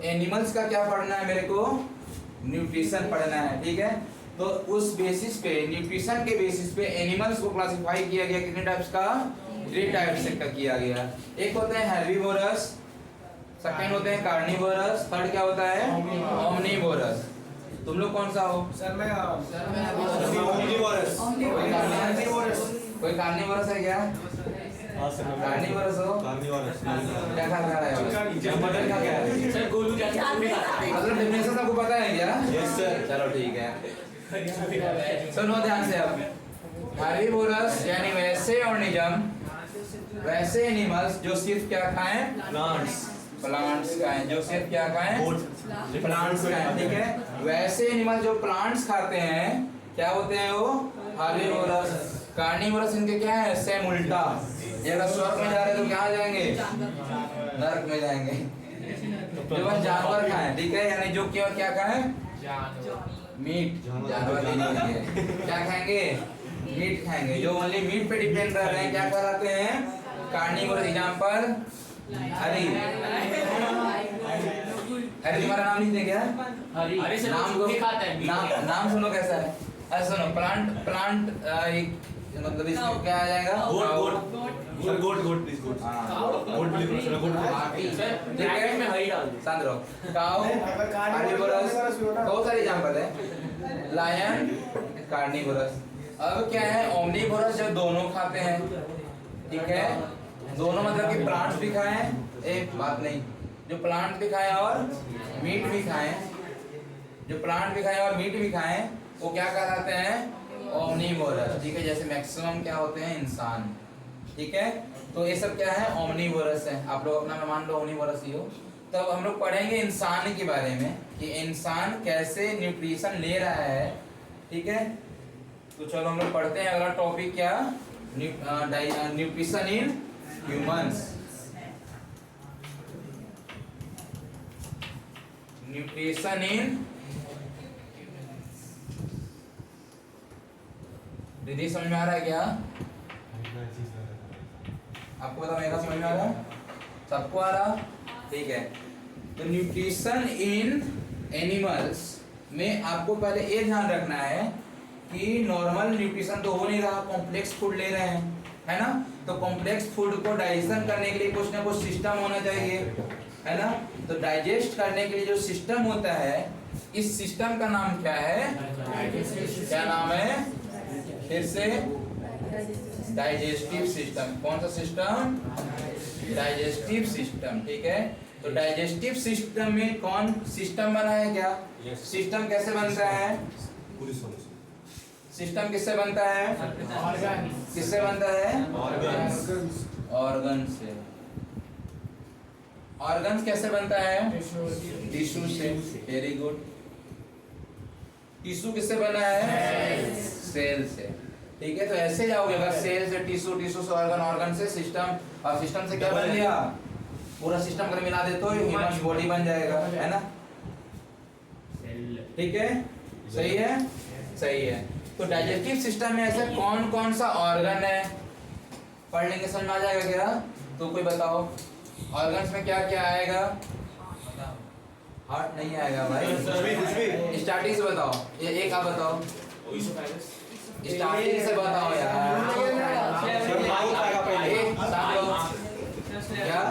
Animals का क्या पढ़ना है मेरे को? न्यूट्रिशन पढ़ना है, ठीक है। तो उस बेसिस पे, न्यूट्रिशन के बेसिस पे एनिमल्स को क्लासिफाई किया गया कितने टाइप्स का? 3 टाइप्स का किया गया। एक होते हैं हेर्बिवोरस, सेकंड होते हैं कार्निवोरस, थर्ड क्या होता है? ओमनिवोरस। तुम लोग कौन सा हो? सर मैं ओमनिवोरस। कोई कार्निवोरस है क्या? कार्निवोरस हो? क्या खा रहा है? मटन खा क्या है? सर गोलू क्या मतलब डेफिनेशन आपको पता है क्या? Yes sir. चलो ठीक है, सुनो ध्यान से। अब हेर्बिवोरस यानी वैसे ऑर्गेनिज्म, वैसे एनिमल्स जो सिर्फ क्या खाएं? प्लांट्स खाएं। जो सिर्फ क्या खाएं? प्लांट्स खाएं, ठीक है। वैसे एनिमल जो प्लांट्स खाते हैं क्या होते हैं वो? हेर्बिवोरस। कार्निवोरस इनके क्या है? सेम उल्टा। ये अगर स्वर्ग में जा रहे तो कहाँ जाएंगे? नरक में जाएंगे। जो बस जानवर खाएं, ठीक है, यानी जो क्या खाएं? मीट। जानवर नहीं खाएंगे, क्या खाएंगे? मीट खाएंगे। जो ओनली मीट पे डिपेंड रह रहे हैं क्या कहलाते हैं? कार्निवोरस। एग्जांपल हरी। हरी तुम्हारा नाम लिख दे क्या? अरे सर नाम वो खाता है। नाम सुनो कैसा है? ऐसा सुनो, प्लांट एक मतलब इसमें क्या आ जाएगा? ब्रैकेट में हरी डाल दो। शांत रहो। काऊ, कार्निवोरस, बहुत सारे एग्जांपल है। Lion, carnivorous. अब क्या है? ओमनिवोरस, जो दोनों खाते हैं, ठीक है। दोनों मतलब कि प्लांट्स भी खाएं, एक बात नहीं, जो प्लांट भी खाएं और मीट भी खाएं, जो प्लांट भी खाएं और मीट भी खाएं, वो क्या कहलाते हैं? ओमनिवोरस, ठीक है। जैसे मैक्सिमम क्या होते हैं? इंसान, ठीक है। तो ये सब क्या है? ओमनिवोरस है। आप लोग अपना मान लो ओमनिवोरस ही हो। तो अब हम लोग पढ़ेंगे इंसान के बारे में कि इंसान कैसे न्यूट्रिशन ले रहा है, ठीक है। तो चलो हम लोग पढ़ते हैं। अगला टॉपिक क्या? Nutrition in humans. Nutrition in, दीदी समझ में आ रहा है क्या? आपको पता, मेरा समझ में आ रहा है? सबको आ रहा? ठीक है। तो न्यूट्रिशन इन एनिमल्स में आपको पहले ये ध्यान रखना है कि नॉर्मल न्यूट्रिशन तो हो नहीं रहा, कॉम्प्लेक्स फूड ले रहे हैं, है ना। तो कॉम्प्लेक्स फूड को डाइजेशन करने के लिए कुछ ना कुछ सिस्टम होना चाहिए, है ना। तो डाइजेस्ट करने के लिए जो सिस्टम होता है, इस सिस्टम का नाम क्या है? क्या नाम है? फिर से, डाइजेस्टिव सिस्टम। कौन सा सिस्टम? डाइजेस्टिव सिस्टम, ठीक है। तो डाइजेस्टिव सिस्टम में कौन सिस्टम बना है क्या? सिस्टम कैसे बनता है? सिस्टम किससे बनता है? किससे बनता है? ऑर्गन से। ऑर्गन्स कैसे बनता है? टिश्यू से। Very good. टिश्यू किससे बना है? सेल से, ठीक है। तो ऐसे जाओगे, अगर सेल से टिश्यू, टिश्यू से ऑर्गन, ऑर्गन से सिस्टम, और सिस्टम से क्या बन गया? पूरा सिस्टम अगर मिला दे तो ह्यूमन बॉडी बन जाएगा, है ना। ठीक है, सही है, सही है। तो डाइजेस्टिव सिस्टम में ऐसे कौन कौन सा ऑर्गन है? पढ़ लेंगे, समझ में आ जाएगा क्या? तो कोई बताओ, ऑर्गन्स में क्या क्या आएगा? हार्ट नहीं आएगा भाई, स्टार्टिंग से बताओ। ये एक आप बताओ, स्टार्टिंग से बताओ यार। क्या?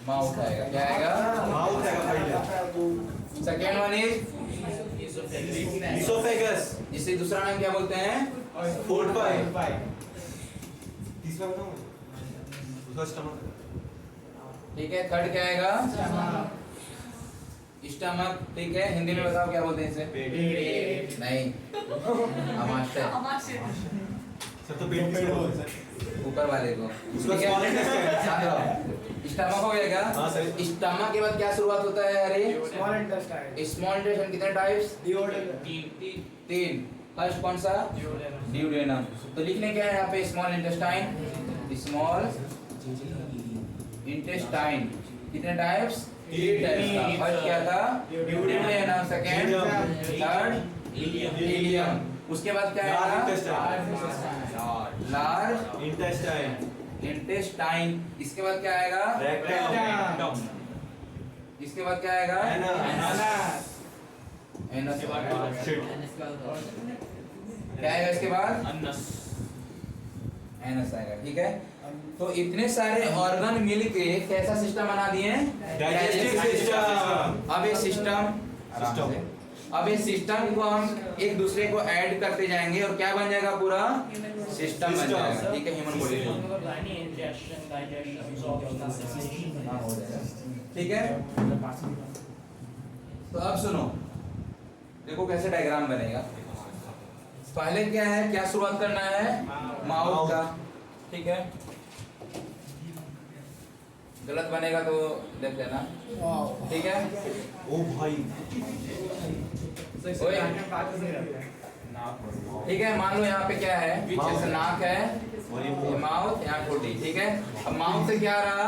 माउथ आएगा। क्या आएगा? Second one is oesophagus. इसे दूसरा नाम क्या बोलते हैं? Food pipe. तीसरा बताओ उसका स्टमक, ठीक है। थर्ड क्या आएगा? स्टमक, ठीक है। हिंदी में बताओ क्या बोलते हैं इसे? पेट। नहीं, अमाशय। सर तो पेट किसको बोलते हैं? ऊपर वाले को, उसका ठीक small intestine है। स्टमक हो गया क्या? हाँ सर। स्टमक के बाद क्या शुरुआत होता है? अरे स्मॉल इंटेस्टाइन, स्मॉल इंटेस्टाइन कितने टाइप्स? डिओडेनम, तीन। फर्स्ट कौन सा? ड्यूडेनम। तो लिखने क्या है यहाँ पे? Small intestine. स्मॉल इंटेस्टाइन कितने टाइप्स? 3 टाइप्स का। फर्स्ट क्या था? ड्यूडेनम। Second, third, ileum. उसके बाद क्या आएगा? Large intestine. इंटेस्टाइन। इसके बाद क्या आएगा? रेक्टम। इसके बाद क्या आएगा? Anus. एनस। Shit. क्या आएगा इसके बाद? Anus. एनस आएगा, ठीक है। तो इतने सारे ऑर्गन मिल के कैसा सिस्टम बना दिए हैं? Digestive system. अब ये सिस्टम अब इस सिस्टम को हम एक दूसरे को ऐड करते जाएंगे और क्या बन जाएगा? पूरा सिस्टम बन जाएगा, ठीक है। ह्यूमन बॉडी ठीक है। तो अब सुनो, देखो कैसे डायग्राम बनेगा। पहले क्या है, क्या शुरुआत करना है? माउथ का, ठीक है। गलत बनेगा तो देख लेना, ठीक है। ओ भाई ओए, ठीक है। मान लो यहाँ पे क्या है, जैसे नाक है, ये माउथ, यहाँ ठोड़ी, ठीक है। अब माउथ से क्या आ रहा?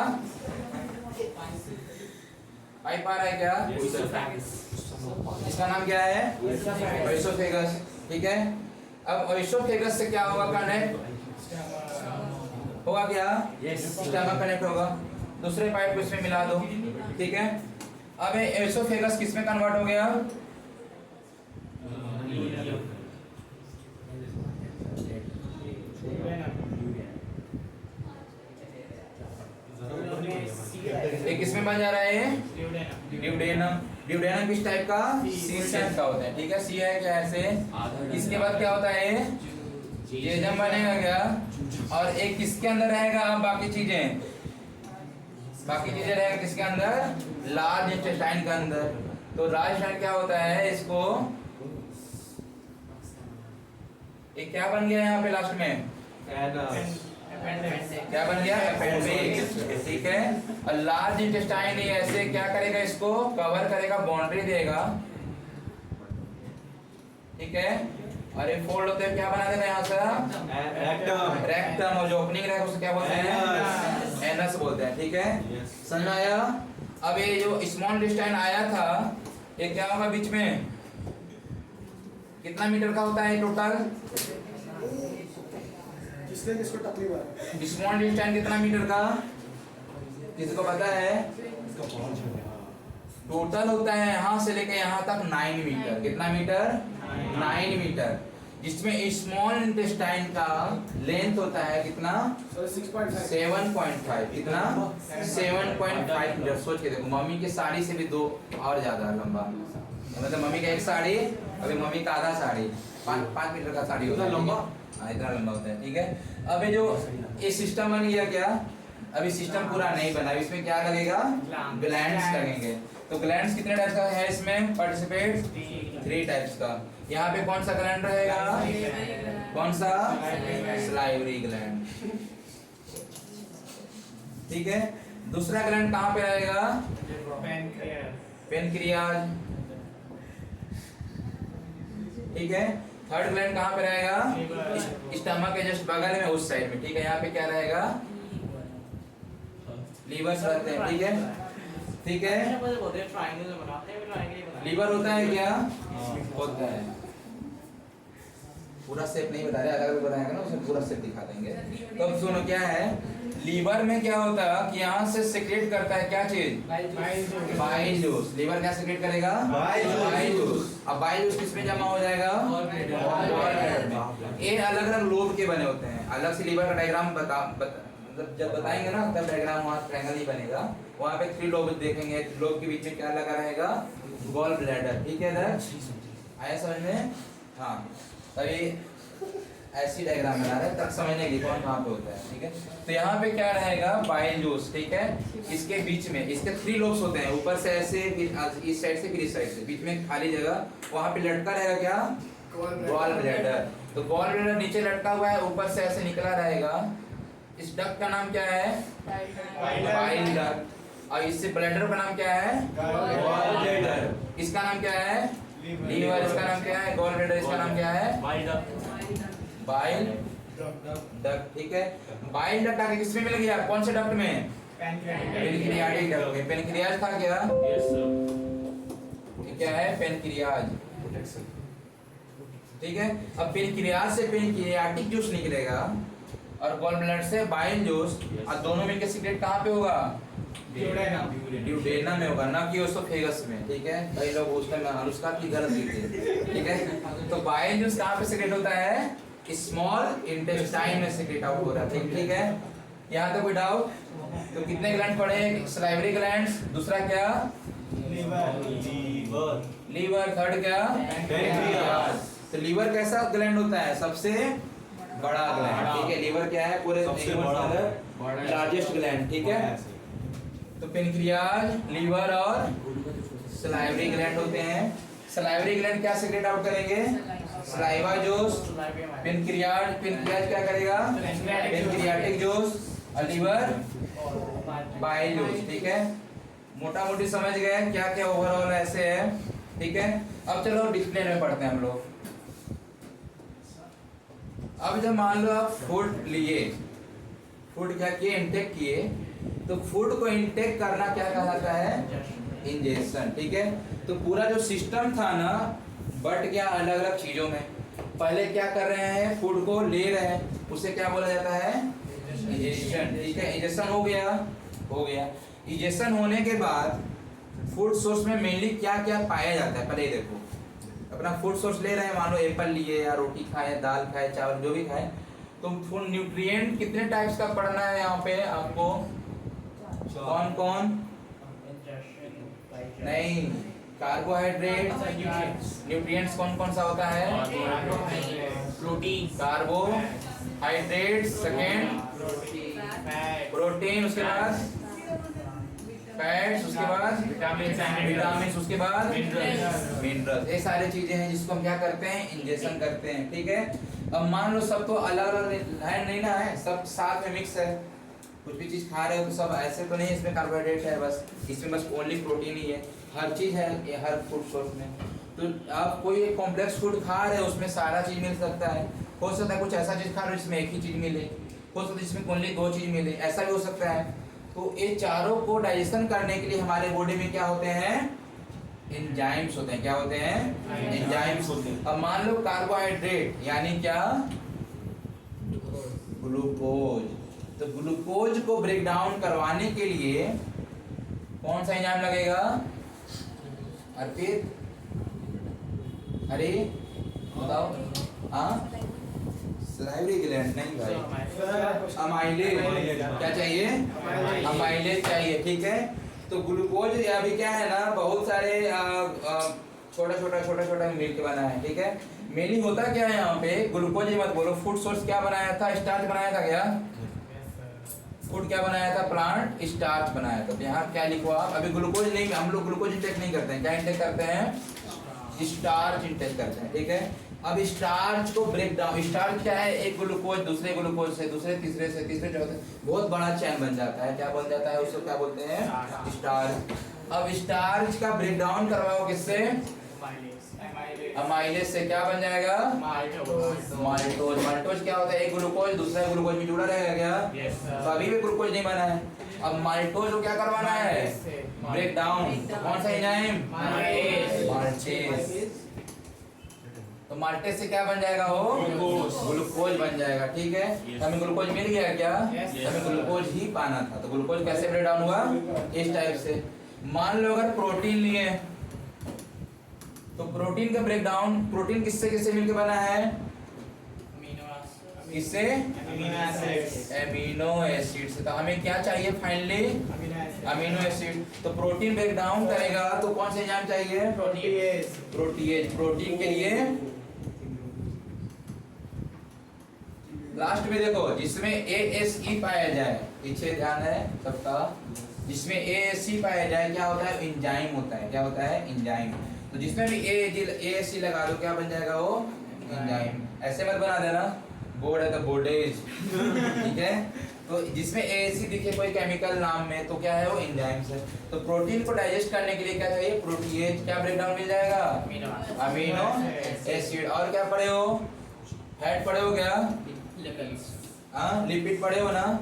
पाइप आ रहा है क्या? इसका नाम क्या है? ओएसोफेगस, ठीक है। अब ओएसोफेगस से क्या होगा? कनेक्ट होगा क्या? स्टमक कनेक्ट होगा। दूसरे पाइप को इसमें मिला दो, ठीक है। अब ये ओएसोफेगस किस में कन्वर्ट हो गया? ये किसमें बन जा रहा है? ड्यूडेनम। ड्यूडेनम किस टाइप का? सी टाइप का होता है, ठीक है। सी है क्या? ऐसे। इसके बाद क्या होता है? जेजम बनेगा क्या? और एक किसके अंदर रहेगा? बाकी चीजें रहेगा किसके अंदर? लार्ज इंटेस्टाइन के अंदर। तो लार्ज इंटेस्टाइन क्या होता है? इसको एक क्या बन गया यहाँ पे लास्ट में? क्या बन गया? अपेंडिक्स, ठीक है। और लार्ज इंटेस्टाइन ऐसे क्या करेगा? इसको कवर करेगा, बाउंड्री देगा, ठीक है। और एक फोल्ड होते हैं, क्या बना देगा यहाँ से? रेक्टम। और जो ओपनिंग रहेगा उसे क्या बोलते हैं? एनस बोलते हैं, ठीक है। समझ में आया? अब ये जो स्मॉल इंटेस्टाइन आया था, ये क्या होगा बीच में? कितना मीटर का होता है टोटल? स्मॉल इंटेस्टाइन कितना मीटर का? किसको पता है? टोटल होता है यहाँ से लेके यहाँ तक 9 मीटर। कितना मीटर? 9 मीटर। जिसमें स्मॉल इंटेस्टाइन का लेंथ होता है कितना? 7.5। कितना? 7.5 मीटर। सोच के देखो, मम्मी की साड़ी से भी 2 और ज्यादा लंबा। मतलब मम्मी का एक साड़ी, अभी मम्मी का आधा साड़ी, 5 मीटर का साड़ी होता है, लंबा। हाँ, इतना लंबा होता है, ठीक है। अब ये जो ये सिस्टम बन गया क्या? अभी सिस्टम पूरा नहीं बना, इसमें क्या लगेगा? ग्लैंड्स लगेंगे। तो ग्लैंड्स कितने टाइप्स का है इसमें? पार्टिसिपेट 3 टाइप्स का। यहाँ पे कौन सा ग्लैंड रहेगा? कौन सा? सलाइवरी ग्लैंड, ठीक है। दूसरा ग्लैंड कहाँ पे रहेगा? पेनक्रियाज, ठीक है। थर्ड ग्लैंड कहाँ पे रहेगा? स्टमक के जस्ट बगल में, उस साइड में, ठीक है। यहाँ पे क्या रहेगा? लीवर्स रहते हैं, ठीक है, ठीक है। लीवर होता है क्या? होता है। पूरा शेप नहीं बता रहे, अलग अलग बनाएगा ना, उसे पूरा शेप दिखा देंगे। तो अब सुनो क्या है, लीवर में क्या होता है कि यहाँ से सेक्रेट करता है क्या चीज? Bile juice. लीवर क्या सेक्रेट करेगा? Bile juice. अब बाइल जूस किसमें जमा हो जाएगा? ये अलग अलग लोब के बने होते हैं। अलग से लीवर का डायग्राम मतलब जब बताएंगे ना तब डायग्राम वहाँ ट्रायंगल ही बनेगा। वहाँ पे 3 लोब देखेंगे। लोब के बीच में क्या लगा रहेगा? गॉल ब्लैडर, ठीक है। आया समझ में? हाँ, तभी ऐसी डायग्राम बना रहे तब समझने की कौन कहाँ पे होता है, ठीक है। तो यहाँ पे क्या रहेगा? बाइल जूस, ठीक है। इसके बीच में इसके 3 लोब्स होते हैं, ऊपर से ऐसे, इस साइड से, फिर इस साइड से, बीच में खाली जगह, वहाँ पे लटका रहेगा क्या? Gall bladder. तो गॉल ब्लैडर नीचे लटका हुआ है, ऊपर से ऐसे निकला रहेगा। इस डक्ट का नाम क्या है? Bile duct. और इससे ब्लैडर का नाम क्या है? Gall bladder. इसका नाम क्या है? लीवर। इसका नाम क्या है? Gall bladder. इसका नाम क्या है? बाइल डक्ट, ठीक है। बाइल डक्ट आके किसमें मिल गया? कौन से डक्ट में? पेनक्रियाटिक डक्ट में। पेनक्रियाज था क्या? क्या है? पेनक्रियाज, ठीक है। अब पेनक्रियाज से पेनक्रियाटिक जूस निकलेगा और गॉल ब्लैडर से बाइल जूस, और दोनों मिलकर सीक्रेट कहाँ पे होगा? ड्यूडेनम में होगा, ना कि ओसोफेगस में, ठीक है। कई लोग उसमें अनुष्का की गलत लिखते हैं, ठीक है। तो बाइल जूस कहाँ पे सेक्रेट होता है? स्मॉल इंटेस्टाइन में सेक्रेट आउट हो रहा है, ठीक है। यहाँ तक कोई डाउट? तो कितने ग्लैंड पढ़े? सलाइवरी ग्लैंड्स, दूसरा क्या? लीवर, थर्ड क्या? पैनक्रियाज। तो लीवर कैसा ग्लैंड होता है? सबसे बड़ा ग्लैंड, ठीक है। लीवर क्या है? पूरे लार्जेस्ट ग्लैंड, ठीक है। तो पैनक्रियाज, लीवर और सलाइवरी ग्लैंड होते हैं। सलाइवरी ग्लैंड क्या सेक्रेट आउट करेंगे? Saliva juice. पैनक्रियाज क्या करेगा? Pancreatic juice. और लीवर बाइल जूस, ठीक है। मोटा मोटी समझ गए क्या क्या ओवरऑल ऐसे है, ठीक है। अब चलो डिसिप्लिन में पढ़ते हैं हम लोग। अब जब मान लो आप फूड लिए, फूड क्या किए? इंटेक किए। तो फूड को इंटेक करना क्या कहलाता है? इंजेक्शन, ठीक है। तो पूरा जो सिस्टम था ना बट गया अलग अलग चीजों में। पहले क्या कर रहे हैं? फूड को ले रहे हैं, उसे क्या बोला जाता है? इंजेक्शन, ठीक है। इंजेक्शन हो गया। इंजेक्शन होने के बाद फूड सोर्स में मेनली क्या क्या पाया जाता है? पहले ये देखो, अपना फूड सोर्स ले रहे हैं, मान लो एप्पल लिए या रोटी खाए, दाल खाए, चावल जो भी खाए। तो फूड न्यूट्रिएंट कितने टाइप्स का पढ़ना है यहाँ पे आपको? कौन कौन? नहीं, कार्बोहाइड्रेट, न्यूट्रिएंट्स कौन कौन सा होता है? प्रोटीन, कार्बोहाइड्रेट, सेकेंड प्रोटीन, उसके बाद फैट्स, उसके बाद विटामिन, उसके बाद मिनरल्स। ये सारी चीजें हैं जिसको हम क्या करते हैं? इंजेक्शन करते हैं, ठीक है। अब मान लो सब तो अलग अलग है नहीं ना, है सब साथ में मिक्स है। कुछ भी चीज खा रहे हो तो सब ऐसे तो नहीं इसमें कार्बोहाइड्रेट है, बस इसमें बस ओनली प्रोटीन ही है। हर चीज है ये हर फूड सोर्स में। तो आप कोई कॉम्प्लेक्स फूड खा रहे हो उसमें सारा चीज मिल सकता है। हो सकता है कुछ ऐसा चीज खा रहे हो जिसमें एक ही चीज मिले, हो सकता है जिसमें ओनली दो चीज मिले, ऐसा भी हो सकता है। तो ये चारों को डाइजेशन करने के लिए हमारे बॉडी में क्या होते हैं? एंजाइम्स होते हैं। क्या होते हैं? एंजाइम्स होते हैं। अब मान लो कार्बोहाइड्रेट यानी क्या? ग्लूकोज। तो ग्लूकोज को ब्रेक डाउन करवाने के लिए कौन सा एंजाइम लगेगा? अर्पित, अरे बताओ। हाँ, सलाइवरी ग्लैंड नहीं भाई, अमाइलेज। क्या चाहिए? अमाइलेज चाहिए, ठीक है। तो ग्लूकोज अभी क्या है ना, बहुत सारे छोटा मिल के बना है, ठीक है। मेनली होता क्या है यहाँ पे? ग्लूकोज मत बोलो, फूड सोर्स क्या बनाया था? स्टार्च बनाया था क्या? फूड क्या बनाया था? प्लांट स्टार्च बनाया था। तो यहाँ क्या लिखो आप? अभी ग्लूकोज नहीं, हम लोग ग्लूकोज इंटेक नहीं करते हैं। क्या इंटेक करते हैं? स्टार्च इंटेक करते हैं, ठीक है। अब स्टार्च को ब्रेक डाउन, स्टार्च क्या है? एक ग्लूकोज दूसरे ग्लूकोज से, दूसरे तीसरे से, तीसरे चौथे, बहुत बड़ा चैन बन जाता है। क्या बन जाता है? उसको क्या बोलते हैं? स्टार्च। अब स्टार्च का ब्रेक डाउन करवाओ किससे? अमाइलेज से। क्या बन जाएगा? माल्टोज। माल्टोज क्या होता है? एक ग्लूकोज दूसरा ग्लूकोज में जुड़ा रहेगा क्या? तो अभी भी ग्लूकोज नहीं बना है। अब माल्टोज को क्या करवाना है? Break down. कौन सा एंजाइम? माल्टेज। तो माल्टेज से क्या बन जाएगा? वो ग्लूकोज बन जाएगा, ठीक है। हमें ग्लूकोज मिल गया क्या? हमें ग्लूकोज ही पाना था। तो ग्लूकोज कैसे ब्रेक डाउन हुआ? इस टाइप से। मान लो अगर प्रोटीन लिए तो प्रोटीन का ब्रेक डाउन, प्रोटीन किससे किससे मिलकर बना है? किससे? अमीनो एसिड से। तो हमें क्या चाहिए फाइनली? Amino acid. तो प्रोटीन ब्रेक डाउन करेगा तो कौन से एंजाइम चाहिए? प्रोटीएज। प्रोटीन के लिए लास्ट में देखो जिसमें ASE पाया जाए, पीछे ध्यान है सबका, जिसमें ASE पाया जाए क्या होता है? एंजाइम होता है। क्या होता है? एंजाइम। तो जिसमें भी ASE लगा दो क्या बन जाएगा? वो एंजाइम। ऐसे मत बना देना, बोर्ड है तो बोर्डेज, ठीक है। तो जिसमें ASE दिखे कोई केमिकल नाम में तो क्या है? वो एंजाइम्स है। तो प्रोटीन को डाइजेस्ट करने के लिए क्या चाहिए? प्रोटीएज। क्या ब्रेकडाउन मिल जाएगा? Amino acid. और क्या पढ़े हो? फैट पढ़े हो क्या? हाँ, लिपिड पढ़े हो ना?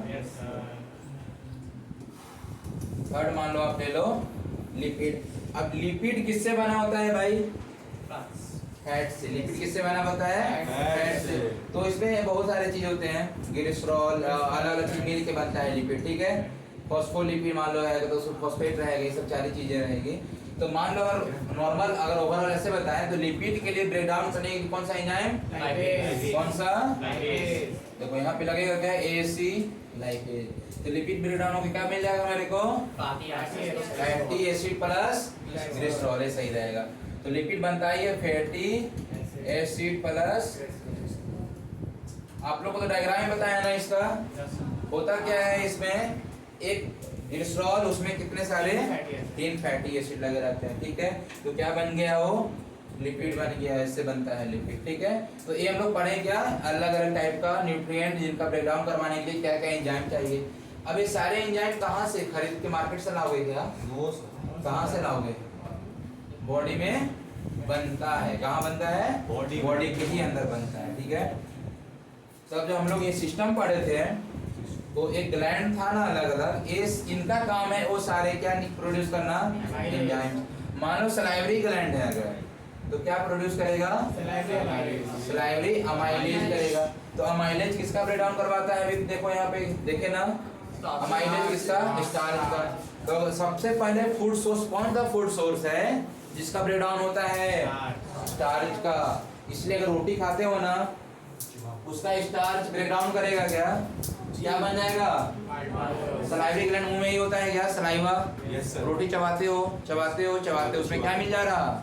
थर्ड मान लो आप ले लो लिपिड। अब लिपिड किससे बना होता है भाई? फैट से। लिपिड किससे बना होता है? फैट से। तो इसमें बहुत सारे चीज होते हैं, ग्लिसरॉल, अलग अलग चीज मिल के बनता है लिपिड, ठीक है। फॉस्फोलिपिड मान लो है तो उसमें फॉस्फेट रहेगा, ये सब सारी चीजें रहेगी। तो मान लो अगर नॉर्मल अगर ओवरऑल ऐसे बताएं तो लिपिड के लिए ब्रेक डाउन करने के लिए कौन सा एंजाइम, कौन सा, देखो यहाँ पे लगेगा क्या, एसी लाइपेज। तो लिपिड ब्रेक डाउन होकर क्या मिल जाएगा मेरे को, फैटी एसिड प्लस ग्लिसरॉल, ये सही रहेगा। तो लिपिड बनता है फैटी एसिड प्लस, आप लोग को तो डायग्राम ही बताया ना इसका, होता क्या है इसमें एक ग्लिसरॉल, उसमें कितने सारे 3 फैटी एसिड लगे रहते हैं, ठीक है। तो क्या बन गया वो, लिपिड बन गया, इससे बनता है लिपिड, ठीक है। तो ये हम लोग पढ़े क्या, अलग अलग टाइप का न्यूट्रिएंट जिनका ब्रेकडाउन करवाने के लिए क्या क्या एंजाइम चाहिए। अब ये सारे एंजाइम कहाँ से खरीद के मार्केट से लाओगे क्या, कहाँ से लाओगे, बॉडी में बनता है, कहाँ बनता है, बॉडी के ही अंदर बनता है, ठीक है। तब जब हम लोग ये सिस्टम पढ़े थे तो एक ग्लैंड था ना अलग अलग, इस इनका काम है वो सारे क्या प्रोड्यूस करना, एंजाइम। मान लो सलाइवरी ग्लैंड है अगर, तो क्या प्रोड्यूस करेगा, सलाइवरी अमाइलेज करेगा। तो अमाइलेज किसका ब्रेक डाउन करवाता है, अभी देखो यहाँ पे देखे ना, अमाइलेज किसका, स्टार्च का। तो सबसे पहले फूड सोर्स, कौन सा फूड सोर्स है जिसका ब्रेक डाउन होता है, स्टार्च का। इसलिए अगर रोटी खाते हो ना, उसका स्टार्च ब्रेक डाउन करेगा क्या बन जाएगा, सलाइवरी ग्लैंड मुंह में ही होता है क्या, सलाइवा। रोटी चबाते हो चबाते हो चबाते हो, उसमें क्या मिल जा रहा,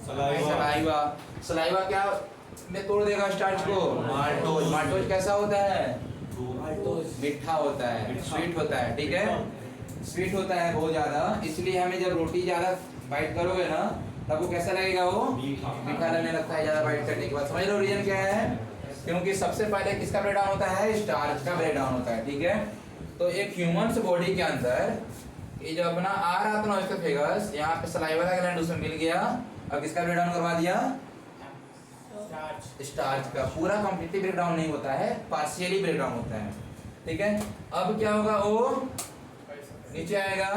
सलाइवा। सलाइवा क्या में तोड़ देगा स्टार्च को, माल्टोज। माल्टोज कैसा होता है, मीठा होता है, स्वीट होता है, ठीक है, स्वीट होता है बहुत ज्यादा। इसलिए हमें जब रोटी ज्यादा बाइट करोगे ना तब वो कैसा लगेगा, वो मीठा लगने लगता है ज्यादा बाइट करने के बाद। समझ लो रीजन क्या है, क्योंकि सबसे पहले किसका ब्रेक डाउन होता है, स्टार्च का ब्रेक डाउन होता है, ठीक है। तो एक ह्यूमन बॉडी के अंदर ये जो अपना आ रहा था ना इसका फिगर्स, यहाँ पे सलाइवा का ग्लैंड उसमें मिल गया, अब किसका ब्रेक डाउन करवा दिया, स्टार्च का। पूरा कंप्लीटली ब्रेक डाउन नहीं होता है, पार्शियली ब्रेक डाउन होता है, ठीक है। अब क्या होगा, वो नीचे आएगा,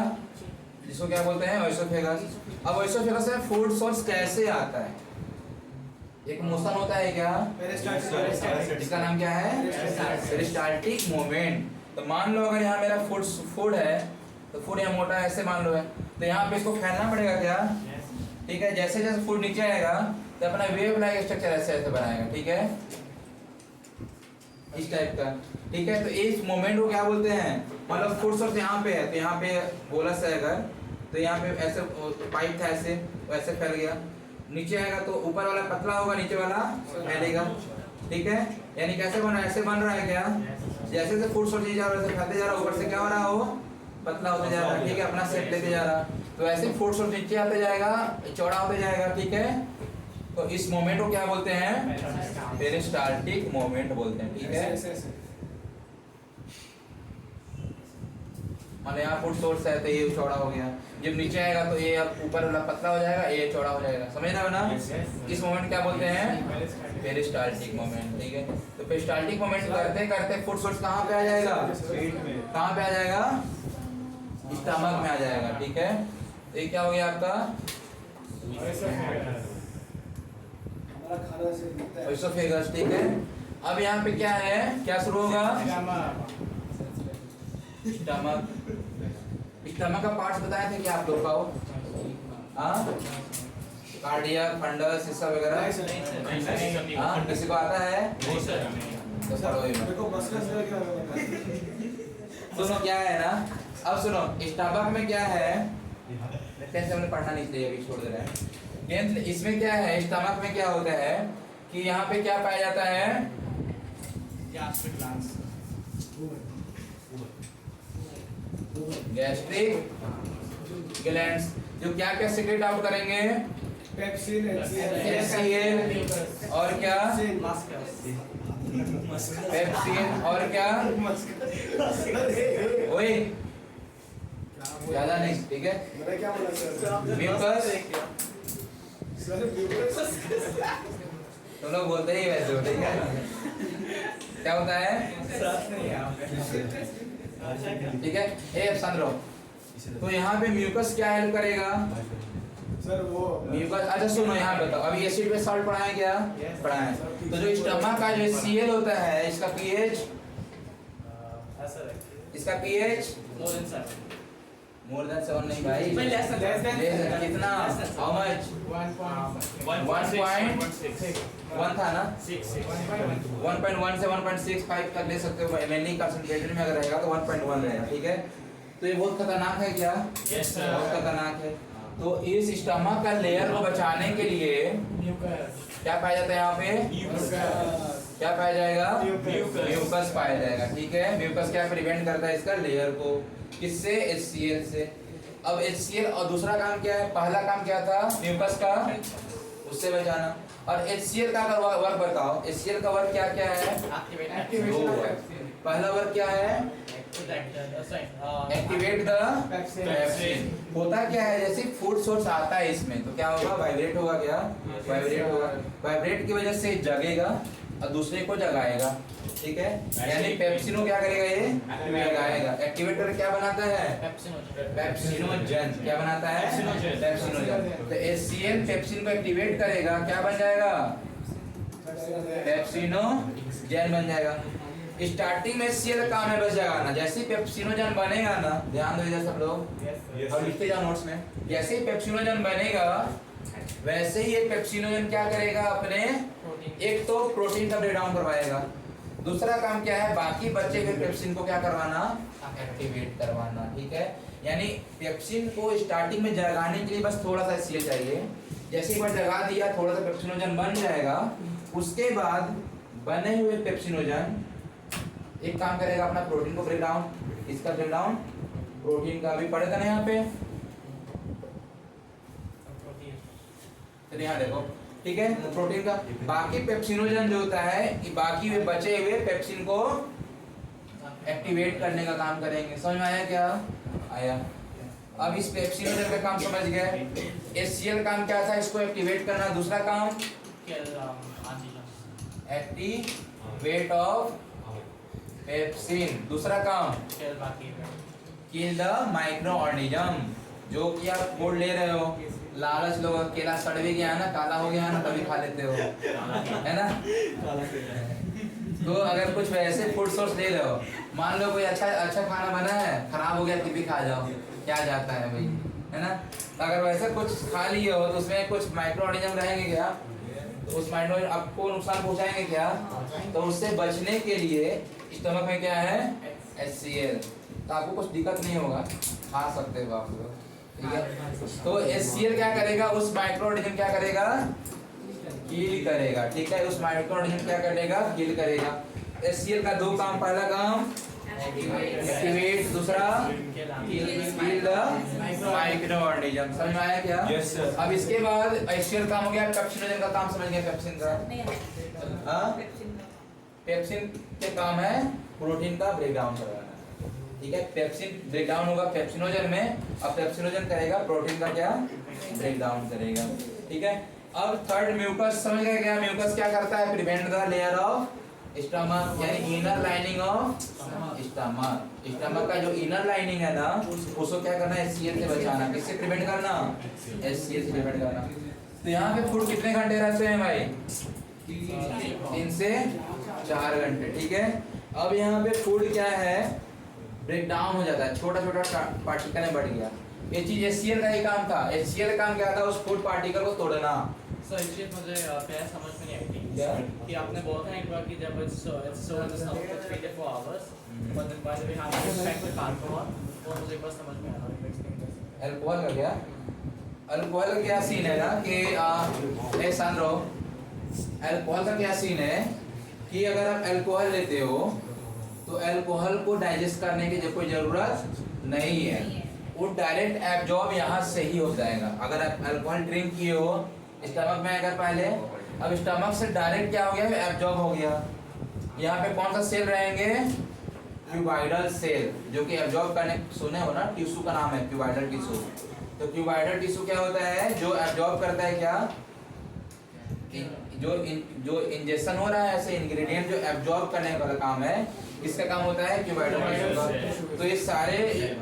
जिसको क्या बोलते हैं, ओएसोफेगस। अब ओएसोफेगस में फूड सोर्स कैसे आता है, एक मोशन होता है क्या, इसका नाम क्या है, पेरिस्टाल्टिक मूवमेंट। तो मान लो अगर यहाँ मेरा फूड है, तो फूड यहाँ मोटा ऐसे मान लो है, तो यहाँ पे इसको फैलना पड़ेगा क्या, ठीक है। जैसे जैसे फूड नीचे आएगा तो अपना वेव लाइक स्ट्रक्चर ऐसे ऐसे बनाएगा, ठीक है, इस टाइप का, ठीक है। तो इस मोमेंट को क्या बोलते हैं, मतलब फूड सोर्स यहाँ पे है, तो यहाँ पे बोलस है अगर, तो यहाँ पे ऐसे पाइप था ऐसे, वैसे फैल गया, नीचे आएगा तो ऊपर वाला पतला होगा, नीचे वाला फैलेगा, ठीक है। यानी कैसे बन रहा है, ऐसे बन रहा है क्या, जैसे जैसे फूड सोर्स नीचे जा रहा है, फैलते जा रहा है, ऊपर से क्या हो रहा है, वो पतला होते जा रहा है, ठीक है, अपना शेप लेते जा रहा है। तो ऐसे फूड सोर्स नीचे आते जाएगा, चौड़ा होते जाएगा, ठीक है। तो इस मोमेंट को क्या बोलते हैं, पेरिस्टाल्टिक मोमेंट बोलते हैं, ठीक है। मान यहाँ फूड सोर्स है तो ये चौड़ा हो गया, जब नीचे आएगा तो ये अब ऊपर वाला पतला हो जाएगा, ये चौड़ा हो जाएगा, समझ रहे हो ना। इस मोमेंट क्या बोलते हैं, पेरिस्टाल्टिक मोमेंट, ठीक है। तो पेरिस्टाल्टिक मोमेंट करते करते फूड सोर्स कहाँ पे आ जाएगा, कहाँ पे आ जाएगा, स्टमक में आ जाएगा, ठीक है। तो ये क्या हो गया आपका, ओएसोफेगस, ठीक है। अब यहाँ पे क्या है, क्या शुरू होगा, स्टमक। स्टमक का पार्ट्स बताए थे क्या आप लोग का, कार्डियक, फंडस, ये सब वगैरह, हाँ किसी को आता है, तो सुनो क्या है ना, अब सुनो स्टमक में क्या है, टेंथ हमने पढ़ना नहीं चाहिए, अभी छोड़ दे रहे हैं। टेंथ इसमें क्या है, स्टमक में क्या होता है कि यहाँ पे क्या पाया जाता है, गैस्ट्रिक ग्लैंड्स, जो क्या क्या सीक्रेट आउट करेंगे, पेप्सिन, HCl और क्या, पेप्सिन और क्या, ओए ज्यादा नहीं, ठीक है, म्यूकस, तो लोग बोलते ही वैसे, ठीक है। क्या होता है, ठीक है, ए संद्रो। तो यहाँ पे म्यूकस क्या हेल्प करेगा, सर वो म्यूकस, अच्छा सुनो यहाँ बताओ, अभी एसिड पे सॉल्ट पढ़ाया क्या, पढ़ाया। तो जो स्टमक का जो Cl होता है, इसका पीएच इसका pH More than 7. More than 7 नहीं भाई, Well, less than कितना, हाउ मच, 1 था ना, 1.1 से 1.65 तक ले सकते हो, mainly concentrated में अगर रहेगा तो 1.1 रहेगा, ठीक है। तो ये बहुत खतरनाक है क्या? Yes, sir. बहुत खतरनाक है। तो इस स्टमक का लेयर को बचाने के लिए क्या पाया जाता है यहाँ पे? क्या पाया जाएगा? म्यूकस पाया जाएगा, ठीक है। म्यूकस क्या प्रिवेंट करता है इसका लेयर को, किससे? HCl से। अब HCl और दूसरा काम क्या है? पहला काम क्या था म्यूकस का? उससे बचाना। और HCl का अगर वर्क बताओ, HCl का वर्क क्या क्या है? दो है। पहला वर्क क्या है? Activate the pepsin. होता क्या है, जैसे फूड सोर्स आता है इसमें तो क्या होगा? वाइब्रेट होगा, क्या वाइब्रेट होगा, वाइब्रेट की वजह से जगेगा और दूसरे को जगाएगा, ठीक है। यानी पेप्सिन को क्या करेगा? ये जगाएगा। एक्टिवेटर क्या बनाता है? पेप्सिनोजन। क्या बनाता है? पेप्सिनोजन। तो HCl पेप्सिन को एक्टिवेट करेगा, क्या बन जाएगा? पेप्सिनोजन बन जाएगा। स्टार्टिंग में HCl का काम है बस जगाना, जैसे ही पेप्सिनोजन बनेगा ना, ध्यान दो इधर सब लोग और लिखते जाओ नोट्स में, जैसे ही पेप्सिनोजन बनेगा वैसे ही ये पेप्सिनोजन क्या करेगा? अपने एक तो प्रोटीन का ब्रेकडाउन करवाएगा, दूसरा काम क्या है? बाकी बचे हुए पेप्सिन को क्या करवाना? एक्टिवेट करवाना, ठीक है। यानी पेप्सिन को स्टार्टिंग में जगाने के लिए बस थोड़ा सा HCl चाहिए, जैसे एक बार जगा दिया थोड़ा सा पेप्सिनोजन बन जाएगा, उसके बाद बने हुए पेप्सिनोजन एक काम करेगा अपना प्रोटीन को ब्रेकडाउन, इसका ब्रेकडाउन प्रोटीन का भी पड़ेगा ना यहाँ पे, तो यहाँ देखो, ठीक है। तो प्रोटीन का बाकी पेप्सिनोजन जो होता है बाकी वे बचे हुए पेप्सिन को एक्टिवेट करने का काम करेंगे। समझ में आया क्या? आया। अब इस पेप्सिनोजन का काम समझ गए। HCl काम क्या था? इसको एक्टिवेट करना। दूसरा काम एक्टिवेट ऑफ पेप्सिन। दूसरा काम किल द माइक्रो ऑर्गेनिज्म। जो कि आप बोर्ड ले रहे हो, लालच लोग, केला सड़ भी गया है ना, काला हो गया है ना, तभी खा लेते हो, है ना। तो अगर कुछ वैसे फूड सोर्स ले रहे हो, मान लो कोई अच्छा खाना बना है, खराब हो गया फिर भी खा जाओ, क्या जाता है भाई, है ना। तो अगर वैसे कुछ खा लिए हो तो उसमें कुछ माइक्रो ऑर्गेनिज्म रहेंगे क्या? तो उस माइक्रो आपको नुकसान पहुंचाएंगे क्या? तो उससे बचने के लिए स्टमक में क्या है? HCl। तो आपको कुछ दिक्कत नहीं होगा, खा सकते हो आप लोग, ठीक है। तो HCl क्या करेगा? उस माइक्रो ऑर्गेनिज्म क्या करेगा? किल करेगा, ठीक है। उस माइक्रो ऑर्गेनिज्म क्या करेगा? किल करेगा। HCl का दो काम, पहला काम एक्टिवेट, दूसरा किल द माइक्रो ऑर्गेनिज्म। समझ में आया क्या? Yes, sir. अब इसके बाद HCl काम हो गया, पेप्सिनोजन का काम समझ गए। पेप्सिन का पेप्सिन के काम है प्रोटीन का ब्रेकडाउन करवाना, ठीक है। पेप्सिन ब्रेकडाउन होगा पेप्सिनोजन में, अब पेप्सिनोजन करेगा प्रोटीन का क्या? ब्रेकडाउन करेगा, ठीक है। अब थर्ड म्यूकस समझ गए क्या? म्यूकस क्या करता है? Prevent the layer of stomach, यानी inner lining of stomach. Stomach का जो इनर लाइनिंग है ना, उसको क्या करना है? HCl से बचाना। किससे प्रिवेंट करना? HCl से प्रिवेंट करना। तो यहाँ पे फूड कितने घंटे रहते हैं भाई? 3 से 4 घंटे, ठीक है। अब यहाँ पे फूड क्या है? ब्रेक डाउन हो जाता है, छोटा छोटा पार्टिकल में बढ़ गया। ये चीज HCl का ही काम था। HCl का काम क्या था? उस फूड पार्टिकल को तोड़ना। सर एक चीज मुझे क्या समझ में नहीं आती क्या? कि आपने बोला था एक बार कि जब it's so in the stomach for 3 to 4 hours, but then by the way हम expect with alcohol, वो मुझे एक बार समझ में आया। एक्सप्लेन कर सकते अल्कोहल का क्या? अल्कोहल का क्या सीन है ना कि अल्कोहल का क्या सीन है कि अगर आप अल्कोहल लेते हो तो अल्कोहल को डाइजेस्ट करने की कोई जरूरत नहीं है, वो डायरेक्ट एब्जॉर्ब यहाँ से ही हो जाएगा। अगर आप अल्कोहल ड्रिंक किए हो स्टमक में, अगर पहले, अब स्टमक से डायरेक्ट क्या हो गया? एब्जॉर्ब हो गया। यहाँ पे कौन सा सेल रहेंगे? क्यूबाइडल सेल, जो कि एब्जॉर्ब करने, सुने हो ना, टिश्यू का नाम है क्यूबाइडल टिश्यू। तो क्यूबाइडल टिश्यू क्या होता है? जो एब्जॉर्ब करता है क्या? जो इंजेक्शन हो रहा है ऐसे इंग्रेडिएंट जो एब्जॉर्ब करने वाला काम है, इसका काम होता है क्यूबाइडल टिश्यू का। तो ये सारे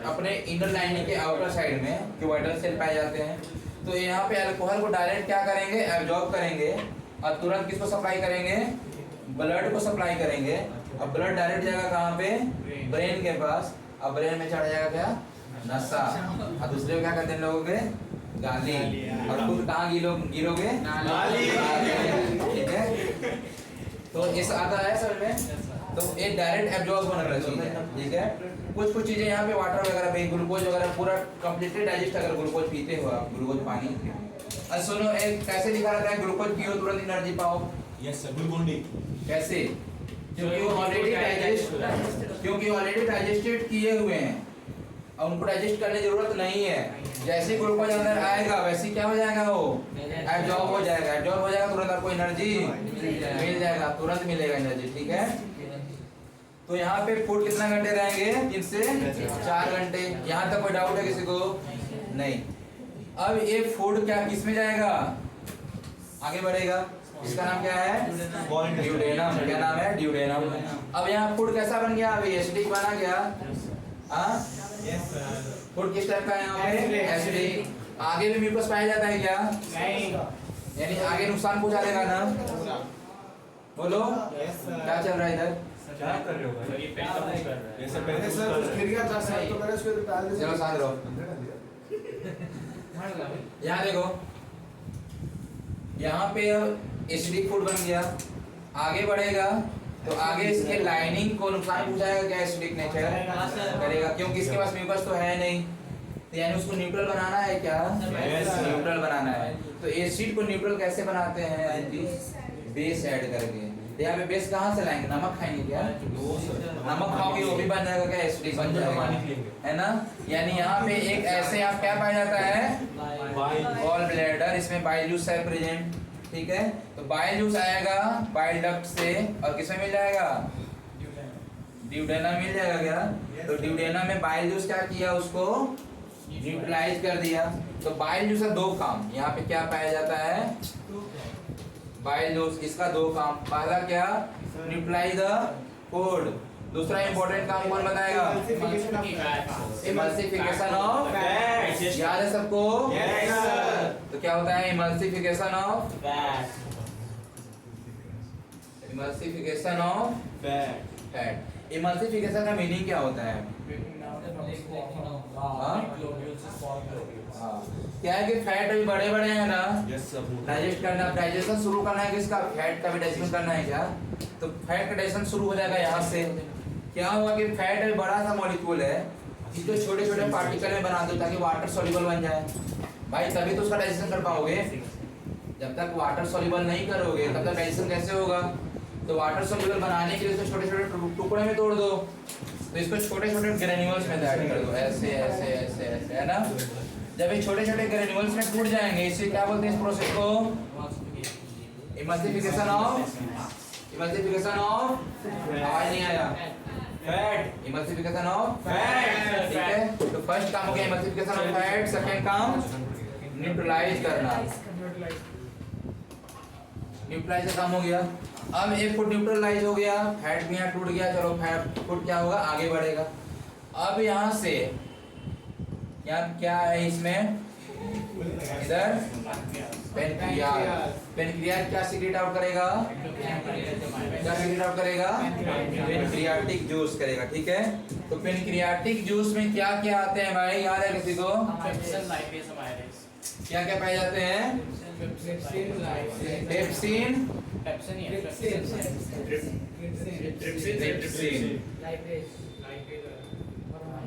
अपने इनर लाइनिंग के आउटर साइड में क्यूबाइडल सेल पाए जाते हैं। तो यहाँ पे अल्कोहल को डायरेक्ट क्या करेंगे? एब्जॉर्ब करेंगे और तुरंत किसको सप्लाई करेंगे? ब्लड को सप्लाई करेंगे। अब ब्लड डायरेक्ट जाएगा कहाँ पे? ब्रेन के पास। अब ब्रेन में चढ़ जाएगा क्या? नसा। और दूसरे को क्या कहते हैं लोगों के? गाली। और खुद कहाँ गिरोगे? नाली। ठीक है, तो इस आता है समझ में। तो ये डायरेक्ट एब्जॉर्ब होने वाला चीज है, ठीक है। कुछ चीजें यहाँ पे वाटर वगैरह पे ग्लूकोज वगैरह पूरा कंप्लीटली डाइजेस्ट अगर ग्लूकोज पीते हो आप, ग्लूकोज पानी। अब सुनो, एक कैसे दिखा रहा है ग्लूकोज पियो तुरंत एनर्जी पाओ? Yes sir, Glucon D. कैसे? क्योंकि ऑलरेडी डाइजेस्टेड किए हुए हैं और उनको डाइजेस्ट करने की जरूरत नहीं है। जैसे ग्लूकोज अंदर आएगा वैसे क्या हो जाएगा? वो एब्जॉर्ब हो जाएगा। एब्जॉर्ब हो जाएगा तुरंत आपको एनर्जी मिल जाएगा, तुरंत मिलेगा एनर्जी, ठीक है। तो यहाँ पे फूड कितना घंटे रहेंगे? 3 से 4 घंटे। यहाँ तक कोई डाउट है किसी को? नहीं। अब ये फूड क्या किस में जाएगा? आगे बढ़ेगा। इसका नाम क्या है? ड्यूडेनम। क्या नाम है? ड्यूडेनम। अब यहाँ फूड कैसा बन गया? अभी एसिडिक बना गया। हाँ, फूड किस टाइप का है? यहाँ पे एसिडिक। आगे भी म्यूकस पाया जाता है क्या? नहीं। यानी आगे नुकसान पहुंचा देगा ना? बोलो क्या चल रहा है इधर? क्या कर रहे हो भाई? ये पेट का कुछ कर रहा है। ऐसे मैंने पहले सर कुछ गिर गया था सर, तो मैंने उसको डाल दिया। चलो शांत रहो। यहाँ देखो, यहाँ पे अब एसिडिक फूड बन गया। आगे बढ़ेगा तो आगे इसके लाइनिंग को नुकसान पहुंचाएगा क्या? एसिडिक नेचर करेगा, क्योंकि इसके पास म्यूकस तो है नहीं। तो यानी उसको न्यूट्रल बनाना है क्या? न्यूट्रल बनाना है। तो एसिड को न्यूट्रल कैसे बनाते हैं? बेस ऐड करके। तो यहाँ पे बेस कहाँ से लाएंगे? नमक खाएंगे क्या? नमक खाओगे वो भी बन जाएगा क्या? एसिडिक बन जाएगा, है ना। यानी यहाँ पे एक ऐसे आप क्या पाया जाता है? Gall bladder. इसमें बाइल जूस है प्रेजेंट, ठीक है। तो बाइल जूस आएगा बाइल डक्ट से और किसमें मिल जाएगा? ड्यूडेनम मिल जाएगा क्या? तो ड्यूडेनम में बाइल जूस क्या किया? उसको न्यूट्रलाइज कर दिया। तो बाइल जूस का 2 काम। यहाँ पे क्या पाया जाता है? Bile juice. इसका 2 काम। पहला क्या? Neutralize the food. दूसरा इंपॉर्टेंट काम कौन बताएगा? Emulsification of fat. याद है सबको? Yes sir. तो क्या होता है emulsification of fat. Emulsification of fat. Emulsification का मीनिंग क्या होता है? हाँ, क्या है कि फैट अभी बड़े बड़े हैं ना, यस सर। डाइजेस्ट करना, डाइजेशन शुरू करना है किसका? फैट का भी डाइजेशन करना है क्या? तो फैट का डाइजेशन शुरू हो जाएगा यहाँ से। क्या हुआ कि फैट अभी बड़ा सा मॉलिक्यूल है, इसको छोटे छोटे पार्टिकल में बना दो ताकि वाटर सॉल्युबल बन जाए। भाई तभी तो उसका डाइजेशन कर पाओगे। जब तक वाटर सॉल्युबल नहीं करोगे तब तक डाइजेशन कैसे होगा? तो वाटर सॉल्युबल बनाने के लिए इसको छोटे छोटे टुकड़े में तोड़ दो। तो इसको छोटे छोटे ग्रेन्यूल्स में ऐड कर दो, ऐसे ऐसे ऐसे ऐसे, है ना। जब ये छोटे छोटे ग्रेन्यूल्स में टूट जाएंगे, इसे क्या बोलते हैं इस प्रोसेस को? इमल्सिफिकेशन ऑफ आवाज नहीं आया। फैट। इमल्सिफिकेशन ऑफ फैट, ठीक है। तो फर्स्ट काम हो गया इमल्सिफिकेशन ऑफ फैट। सेकंड काम न्यूट्रलाइज करना। न्यूट्रलाइज का काम हो गया। अब एक फुट न्यूट्रलाइज हो गया, फैट भी यहाँ टूट गया। चलो फैट फुट क्या होगा? आगे बढ़ेगा। अब यहाँ से क्या है इसमें? इधर पेनक्रियाज। पेनक्रियाज क्या सीक्रेट आउट करेगा? क्या सीक्रेट आउट करेगा? पेनक्रियाटिक जूस करेगा, ठीक है। तो पेनक्रियाटिक जूस में क्या क्या आते हैं भाई? याद है किसी को? क्या क्या पाए जाते हैं? पेप्सिन,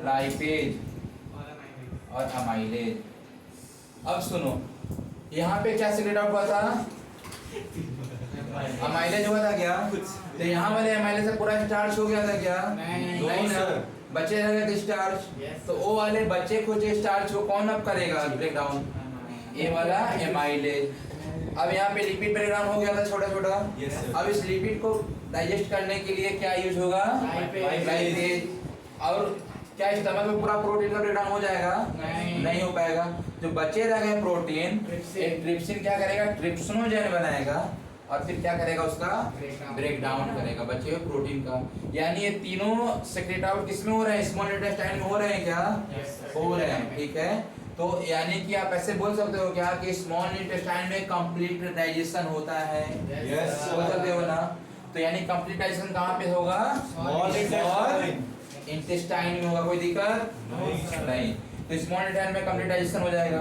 लाइपेज और अमाइलेज। अब सुनो, यहाँ पे क्या सीक्रेट आउट हुआ था? अमाइलेज हुआ था क्या? तो यहाँ वाले अमाइलेज से पूरा स्टार्च हो गया था क्या? नहीं ना, बचे रह गए थे स्टार्च। तो वो वाले बचे कुछ स्टार्च को कौन अब करेगा ब्रेक डाउन? ये वाला एमाइलेज। अब यहाँ पे लिपिड ब्रेक डाउन हो गया था छोटा छोटा। अब इस लिपिड को डाइजेस्ट करने के लिए क्या यूज होगा? लाइपेज। और क्या स्टमक में पूरा प्रोटीन का ब्रेक डाउन हो जाएगा? नहीं हो पाएगा। जो बचे रह गए प्रोटीन, ट्रिप्सिन क्या करेगा? ट्रिप्सिनोजेन बनाएगा और फिर क्या करेगा? उसका ब्रेक डाउन करेगा बचे हुए प्रोटीन का। यानी ये तीनों सेक्रेट आउट किसमें हो रहे हैं? स्मॉल इंटेस्टाइन में हो रहे हैं क्या? हो रहे हैं, ठीक है। तो यानी कि आप ऐसे बोल सकते हो क्या कि स्मॉल इंटेस्टाइन में कंप्लीट डाइजेशन होता है? Yes, बोल सकते हो ना। तो यानी कंप्लीट डाइजेशन कहाँ पे होगा? Small intestine. इंटेस्टाइन में होगा। कोई दिक्कत नहीं। तो स्मॉल इंटेस्टाइन में कंप्लीट डाइजेशन हो जाएगा।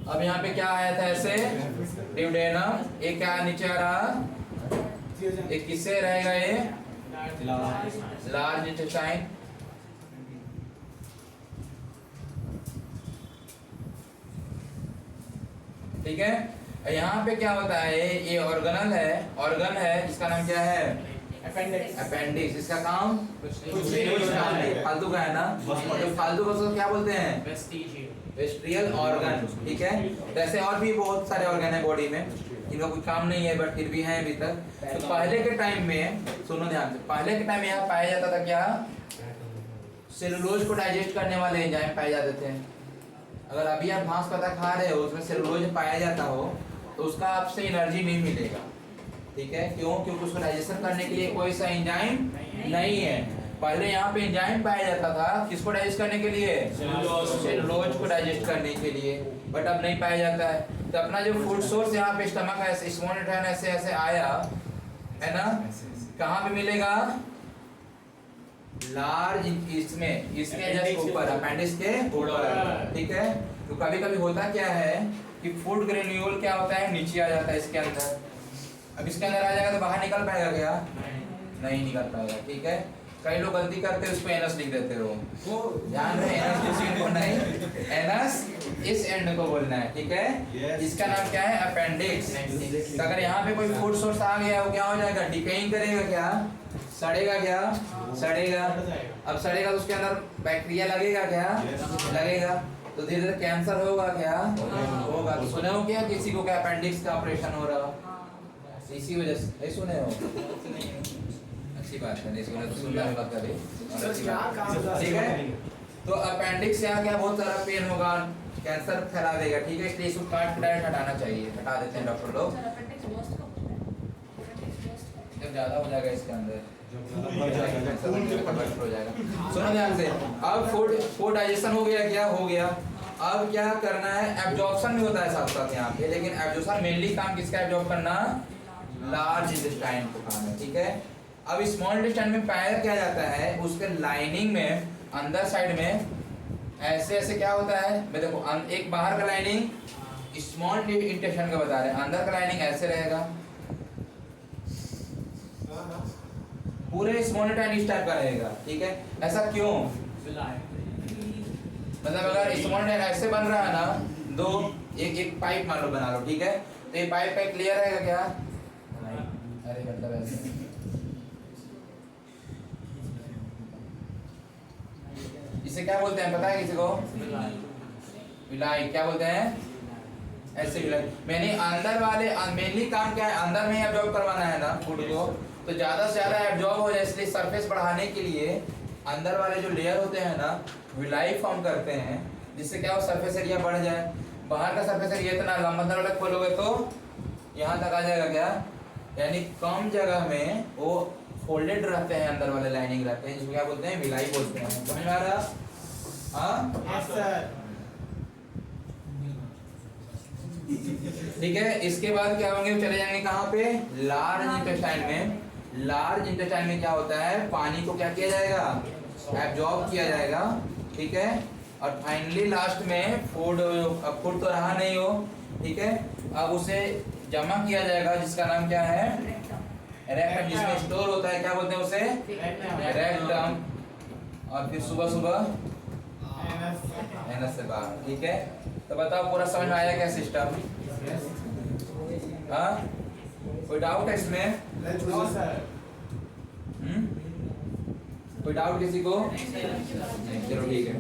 अब यहाँ पे क्या आया था ऐसे ड्यूडेनम, एक क्या नीचे आ रहा, एक किससे रहेगा ये? Large intestine. ठीक है। यहाँ पे क्या होता है, ये ऑर्गन है जिसका नाम क्या है? अपेंडिक्स। इसका काम फालतू का है ना, तो फालतू को क्या बोलते हैं? वेस्ट्रियल ऑर्गन। ठीक है। वैसे और भी बहुत सारे ऑर्गन है बॉडी में, इनका कोई काम नहीं है बट फिर भी है अभी तक। तो पहले के टाइम में, सुनो ध्यान से, पहले के टाइम में यहाँ पाया जाता था क्या? सेलुलोज को डाइजेस्ट करने वाले एंजाइम पाए जाते थे। अगर अभी आप घास पत्ता खा रहे हो, उसमें सेलुलोज पाया जाता हो, तो उसका आपसे एनर्जी नहीं मिलेगा। ठीक है, क्यों? क्योंकि उसको डाइजेशन करने के लिए कोई सा एंजाइम नहीं है। पहले यहाँ पे एंजाइम पाया जाता था किसको डाइजेस्ट करने के लिए? सेलुलोज को डाइजेस्ट करने के लिए, बट अब नहीं पाया जाता है। तो अपना जो फूड सोर्स यहाँ पे स्टमक है, स्मॉल इंटेस्टाइन ऐसे ऐसे आया है ना, कहाँ पे मिलेगा? लार्ज, इसमें, इसके जस्ट ऊपर, अपेंडिक्स के ऊपर। ठीक है। तो कभी कभी होता क्या है कि फूड ग्रेन्यूल क्या होता है, नीचे आ जाता है इसके अंदर। अब इसके अंदर आ जाएगा तो बाहर निकल पाएगा क्या? नहीं निकल पाएगा। ठीक है। कई लोग गलती करते हैं, उसको एनस लिख देते हो। ध्यान रहे, एनस किस एंड को नहीं, एनस इस एंड को बोलना है। ठीक है। इसका नाम क्या है? अपेंडिक्स। तो अगर यहाँ पे कोई फूड सोर्स आ गया, वो क्या हो जाएगा? डिकेइंग करेगा क्या? सड़ेगा क्या? सड़ेगा। अब सड़ेगा तो उसके अंदर बैक्टीरिया लगेगा क्या? लगेगा। तो धीरे धीरे कैंसर होगा क्या? होगा। तो सुने हो क्या किसी को क्या अपेंडिक्स का ऑपरेशन हो रहा? इसी वजह से नहीं सुने हो? अच्छी बात है, नहीं सुने तो सुनना बात करें। ठीक है। तो अपेंडिक्स यहाँ क्या बहुत सारा पेन होगा, कैंसर फैला देगा। ठीक है, इसलिए इसको काट डायरेक्ट हटाना चाहिए। हटा देते हैं डॉक्टर लोग। जब ज्यादा हो जाएगा इसके अंदर हो जाएगा। सुनो ध्यान से। अब फूड डाइजेशन हो गया क्या? हो गया। अब क्या करना है? एब्जॉर्प्शन भी होता है साथ साथ यहाँ पे, लेकिन एब्जॉर्प्शन मेनली काम किसका एब्जॉर्ब करना? लार्ज इंटेस्टाइन को खाना। ठीक है। अब स्मॉल इंटेस्टाइन में पाया क्या जाता है? उसके लाइनिंग में, अंदर साइड में ऐसे ऐसे क्या होता है? मैं देखो, एक बाहर का लाइनिंग स्मॉल इंटेस्टाइन का बता रहे हैं, अंदर का लाइनिंग ऐसे रहेगा, पूरे स्मॉल इंटेस्टाइन इस टाइप का रहेगा। ठीक है। ऐसा क्यों? मतलब अगर स्मॉल इंटेस्टाइन ऐसे बन रहा है ना, दो एक पाइप मान लो, बना लो। ठीक है। तो ये पाइप का क्लियर रहेगा क्या? अरे मतलब ऐसे इसे क्या बोलते हैं पता है किसी को? विलाई। क्या बोलते हैं? ऐसे विलाई। मैंने अंदर वाले मेनली काम क्या है? अंदर में एब्जॉर्ब करवाना है ना फूड को, तो ज्यादा से ज्यादा एब्जॉर्ब हो जाए, इसलिए सरफेस बढ़ाने के लिए अंदर वाले जो लेयर होते हैं ना, विलाई फॉर्म करते हैं, जिससे क्या हो? सरफेस एरिया बढ़ जाए। बाहर का सरफेस एरिया इतना लंबा तक खोलोगे तो यहाँ तक आ जाएगा क्या? यानी कम जगह में वो फोल्डेड रहते हैं, अंदर वाले लाइनिंग रहते हैं, जिसको क्या बोलते हैं? विलाई बोलते हैं। समझ में आ रहा? हाँ, ठीक है। इसके बाद क्या होंगे? चले जाएंगे कहाँ पे? लार्ज इंटेस्टाइन में। लार्ज इंटेस्टाइन में क्या होता है? पानी को क्या किया जाएगा? एब्जॉर्ब किया जाएगा। ठीक है। और फाइनली लास्ट में फूड तो रहा नहीं हो। ठीक है। अब उसे जमा किया जाएगा, जिसका नाम क्या है? रेक्टम, जिसमें स्टोर होता है। क्या बोलते हैं उसे? रेक्टम। और फिर सुबह सुबह एनस से बाहर। ठीक है। तो बताओ पूरा समझ में आया क्या सिस्टम? हाँ, कोई डाउट है इसमें? कोई डाउट किसी को? नहीं, चलो ठीक है।